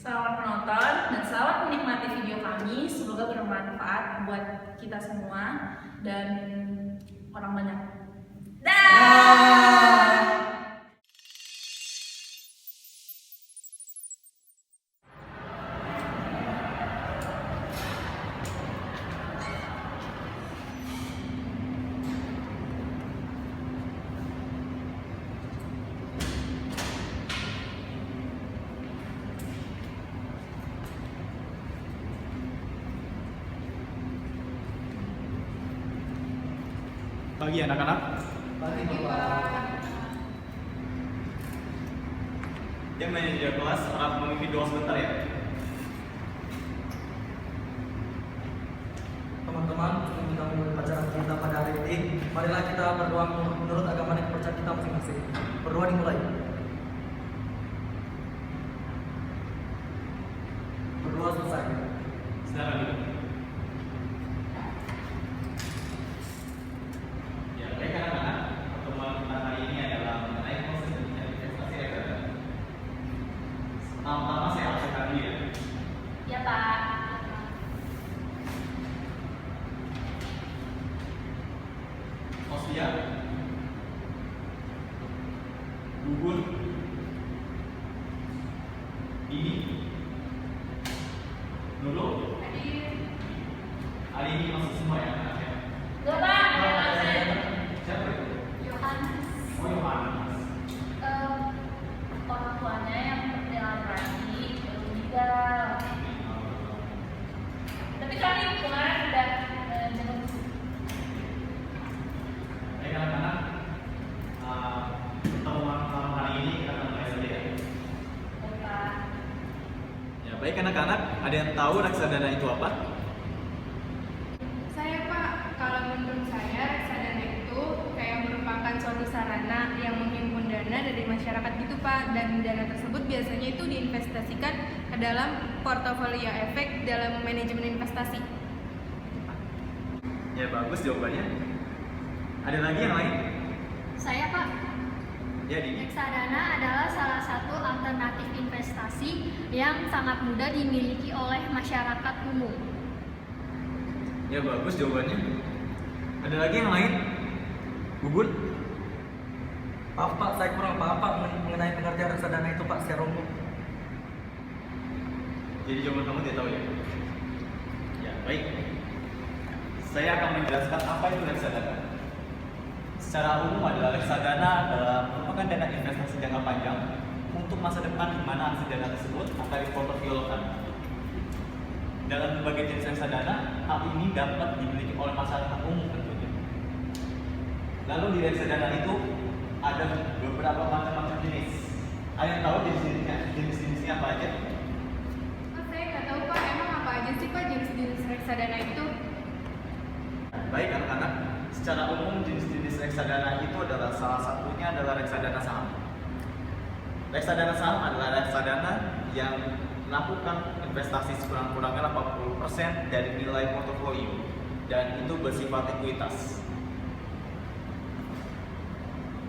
Selamat menonton dan selamat menikmati video kami. Semoga bermanfaat buat kita semua dan orang banyak. Dah. Pagi anak-anak. Pagi Pak. Yang manajer kelas harap memimpin doa sebentar ya. Teman-teman, sebelum kita mulai pelajaran kita pada hari ini, marilah kita berdoa menurut agama dan kepercayaan kita masing-masing. Berdoa dimulai. Berdoa selesai. Silakan duduk. Ya, baik anak-anak. Pertemuan kita hari ini adalah mengenai proses dan investasi reksadana. Pertama-tama saya absenkan dulu ya. Ya Pak. Osvia, Gugun, ini, Nurul, hari ini masih semua ya anaknya. Enggak Pak, ada absen. Siapa itu? Yohanes. Oh Yohanes. Orang tuanya yang berlatih baru meninggal. Tapi kami kemarin udah jenguk. Baik anak-anak, pertemuan malam hari ini kita akan mulai saja ya. Pak. Ya baik anak-anak, ada yang tahu reksadana itu apa? Saya Pak, kalau menurut saya reksadana itu kayak merupakan suatu sarana yang menghimpun dana dari masyarakat gitu Pak, dan dana tersebut biasanya itu diinvestasikan ke dalam portofolio efek dalam manajemen investasi. Ya bagus jawabannya. Ada lagi yang lain? Saya Pak, Jadi, reksadana adalah salah satu alternatif investasi yang sangat mudah dimiliki oleh masyarakat umum. ya bagus jawabannya. Ada lagi yang lain? Gugun? Maaf Pak, saya kurang paham Pak mengenai pengertian reksadana itu Pak secara umum. Jadi jawaban kamu tidak tahu ya? Ya baik. Saya akan menjelaskan apa itu reksadana. Secara umum adalah reksadana merupakan dana investasi jangka panjang untuk masa depan di mana hasil dana tersebut akan diportofoliokan. Dalam berbagai jenis reksadana, hal ini dapat dimiliki oleh masyarakat umum tentunya. Lalu di reksadana itu ada beberapa macam-macam jenis. Ada yang tahu jenis-jenisnya apa aja? Pak, saya nggak tahu Pak, emang apa aja sih Pak jenis-jenis reksadana itu? Baik anak-anak, secara umum jenis-jenis reksadana itu adalah salah satunya adalah reksadana saham. Reksadana saham adalah reksadana yang melakukan investasi sekurang-kurangnya 80% dari nilai portofolio dan itu bersifat ekuitas.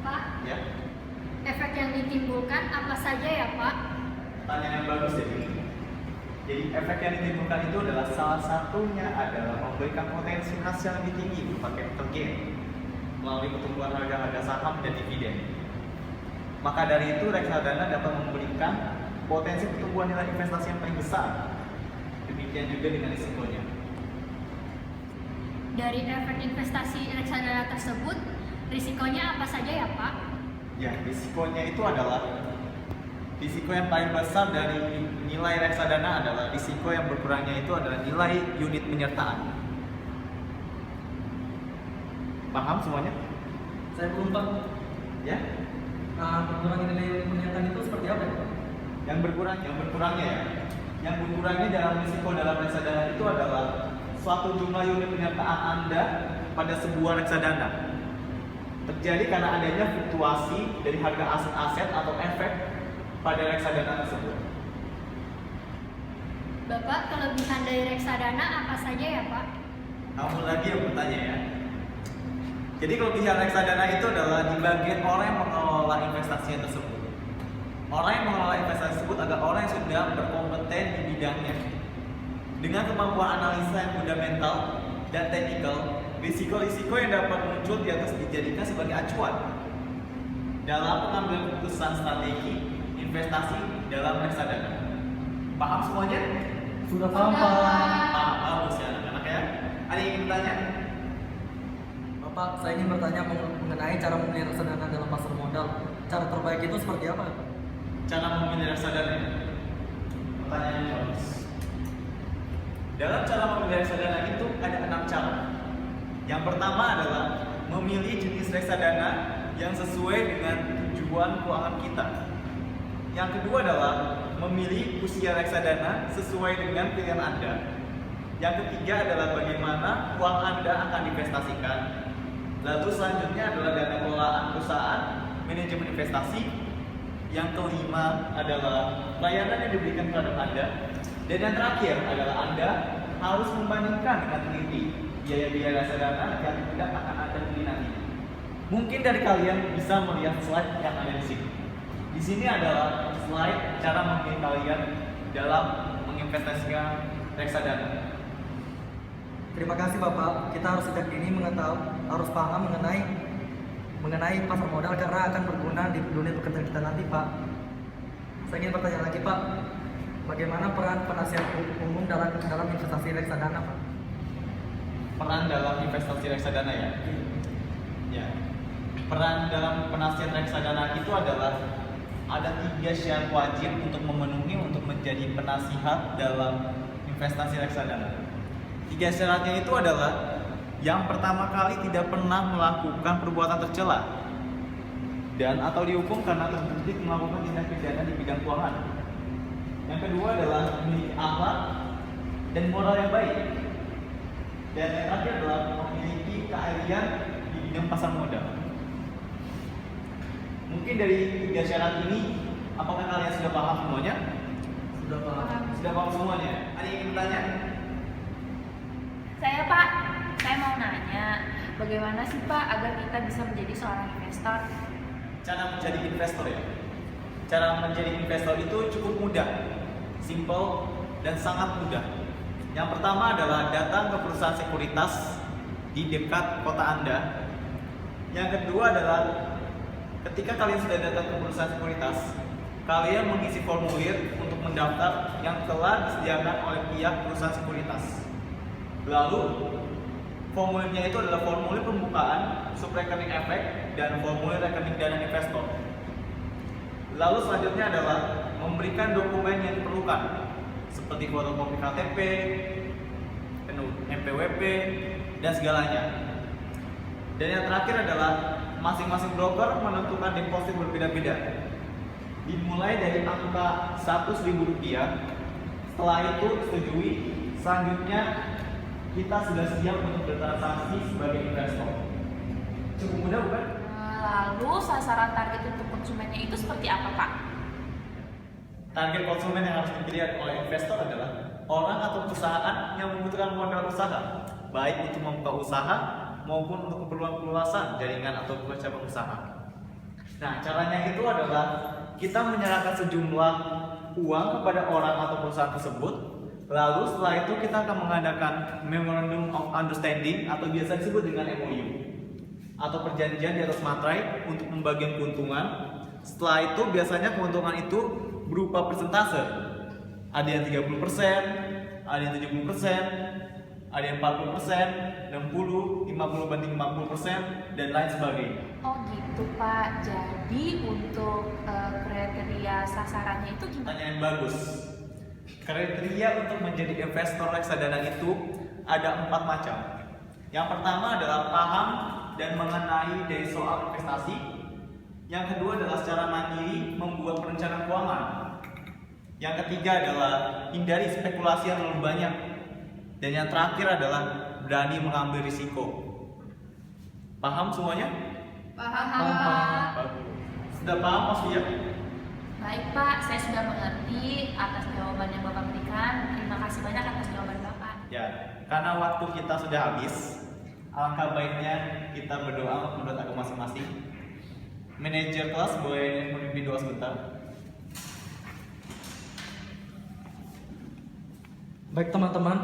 Pak, Ya, efek yang ditimbulkan apa saja ya Pak? pertanyaan yang bagus jadi. Jadi efek yang ditimbulkan itu adalah salah satunya adalah memberikan potensi hasil yang lebih tinggi berupa capital gain melalui pertumbuhan harga saham dan dividen. Maka dari itu reksadana dapat memberikan potensi pertumbuhan nilai investasi yang paling besar. Demikian juga dengan risikonya. Dari efek investasi reksadana tersebut, risikonya apa saja ya Pak? Ya, risikonya itu adalah risiko yang paling besar dari nilai reksadana adalah risiko yang berkurangnya itu adalah nilai unit penyertaan. Paham semuanya? Saya belum Pak. Ya? Pengurangan nilai pernyataan itu seperti apa ya Pak? Yang berkurangnya ya. Yang berkurangnya dalam risiko dalam reksadana itu adalah suatu jumlah unit penyertaan Anda pada sebuah reksadana terjadi karena adanya fluktuasi dari harga aset-aset atau efek pada reksadana tersebut. Bapak, kelebihan dari reksadana apa saja ya Pak? Kamu lagi yang bertanya ya. Jadi kelebihan reksadana itu adalah di bagian orang yang mengelola investasinya tersebut. Orang yang mengelola investasi tersebut adalah orang yang sudah berkompeten di bidangnya. Dengan kemampuan analisa yang fundamental dan teknikal, risiko-risiko yang dapat muncul di atas dijadikan sebagai acuan dalam pengambilan keputusan strategi investasi dalam reksadana. Paham semuanya? Sudah paham, Pak. Bagus ya anak-anak ya. Ada yang ingin bertanya? Bapak, saya ingin bertanya mengenai cara memilih reksadana dalam pasar modal. Cara terbaik itu seperti apa? Cara memilih reksadana. Pertanyaan yang bagus. Dalam cara memilih reksadana itu ada 6 cara. Yang pertama adalah memilih jenis reksadana yang sesuai dengan tujuan keuangan kita. Yang kedua adalah memilih usia reksadana sesuai dengan pilihan Anda. Yang ketiga adalah bagaimana uang Anda akan divestasikan. Lalu selanjutnya adalah dana kelolaan perusahaan, manajemen investasi. Yang kelima adalah layanan yang diberikan terhadap Anda. Dan yang terakhir adalah Anda harus membandingkan dengan teliti biaya-biaya reksadana yang tidak akan Anda beli nanti. Mungkin dari kalian bisa melihat slide yang ada di sini. Di sini adalah slide cara memilih kalian dalam menginvestasikan reksadana. Terima kasih Bapak. Kita harus sejak dini harus paham mengenai pasar modal karena akan berguna di dunia pekerjaan kita nanti, Pak. Saya ingin bertanya lagi, Pak. Bagaimana peran penasihat umum dalam investasi reksadana, Pak? Peran dalam investasi reksadana ya? Ya. Peran dalam penasihat reksadana itu adalah ada 3 syarat wajib untuk memenuhi untuk menjadi penasihat dalam investasi reksadana. 3 syaratnya itu adalah yang pertama kali tidak pernah melakukan perbuatan tercela dan atau dihukum karena terbukti melakukan tindak pidana di bidang keuangan. Yang kedua adalah memiliki akhlak dan moral yang baik. Dan yang terakhir adalah memiliki keahlian di bidang pasar modal. Mungkin dari 3 syarat ini, apakah kalian sudah paham semuanya? Sudah paham. Sudah paham semuanya? Ada yang ingin bertanya? Saya Pak, saya mau nanya, bagaimana sih Pak agar kita bisa menjadi seorang investor? Cara menjadi investor ya? Cara menjadi investor itu cukup mudah, simple, dan sangat mudah. Yang pertama adalah datang ke perusahaan sekuritas di dekat kota Anda. Yang kedua adalah ketika kalian sudah datang ke perusahaan sekuritas, kalian mengisi formulir untuk mendaftar yang telah disediakan oleh pihak perusahaan sekuritas. Lalu, formulirnya itu adalah formulir pembukaan, subrekening efek, dan formulir rekening dana investor. Lalu selanjutnya adalah memberikan dokumen yang diperlukan, seperti fotokopi KTP, NPWP, dan segalanya. Dan yang terakhir adalah masing-masing broker menentukan deposit berbeda-beda. Dimulai dari angka Rp100.000. Setelah itu disetujui, selanjutnya kita sudah siap untuk bertransaksi sebagai investor. Cukup mudah bukan? Lalu sasaran target untuk konsumennya itu seperti apa Pak? Target konsumen yang harus dipilih oleh investor adalah orang atau perusahaan yang membutuhkan modal usaha, baik untuk membuka usaha maupun untuk keperluan perluasan jaringan atau cabang usaha. Nah, caranya itu adalah kita menyerahkan sejumlah uang kepada orang atau perusahaan tersebut. Lalu setelah itu kita akan mengadakan Memorandum of Understanding atau biasa disebut dengan MOU atau perjanjian di atas materai untuk pembagian keuntungan. Setelah itu biasanya keuntungan itu berupa persentase. Ada yang 30%, ada yang 70%, ada yang 40%, 60, 50/50%, dan lain sebagainya. Oh gitu Pak, jadi untuk kriteria sasarannya itu gimana? Pertanyaan yang bagus. Kriteria untuk menjadi investor reksadana itu ada 4 macam. Yang pertama adalah paham dan mengenai dari soal investasi. Yang kedua adalah secara mandiri membuat perencanaan keuangan. Yang ketiga adalah hindari spekulasi yang terlalu banyak. Dan yang terakhir adalah berani mengambil risiko. Paham semuanya? Paham, Paham. Bagus. Sudah paham Mas Fia? Baik Pak, saya sudah mengerti atas jawaban yang Bapak berikan. Terima kasih banyak atas jawaban Bapak. Ya, karena waktu kita sudah habis, alangkah baiknya kita berdoa menurut agama masing-masing. Manajer kelas boleh memimpin doa sebentar. Baik teman-teman,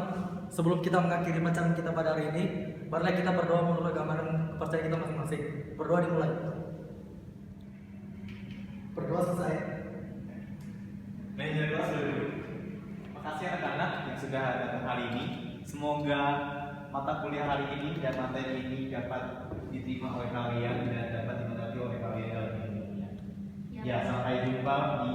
sebelum kita mengakhiri pelajaran kita pada hari ini, marilah kita berdoa menurut agama dan kepercayaan kita masing-masing. Berdoa dimulai. Berdoa selesai. Manajer kelas sudah dulu. Makasih anak-anak yang sudah datang hari ini. Semoga mata kuliah hari ini dan materi ini dapat diterima oleh kalian dan dapat dimengerti oleh kalian dalam hidupnya. Ya, sampai jumpa di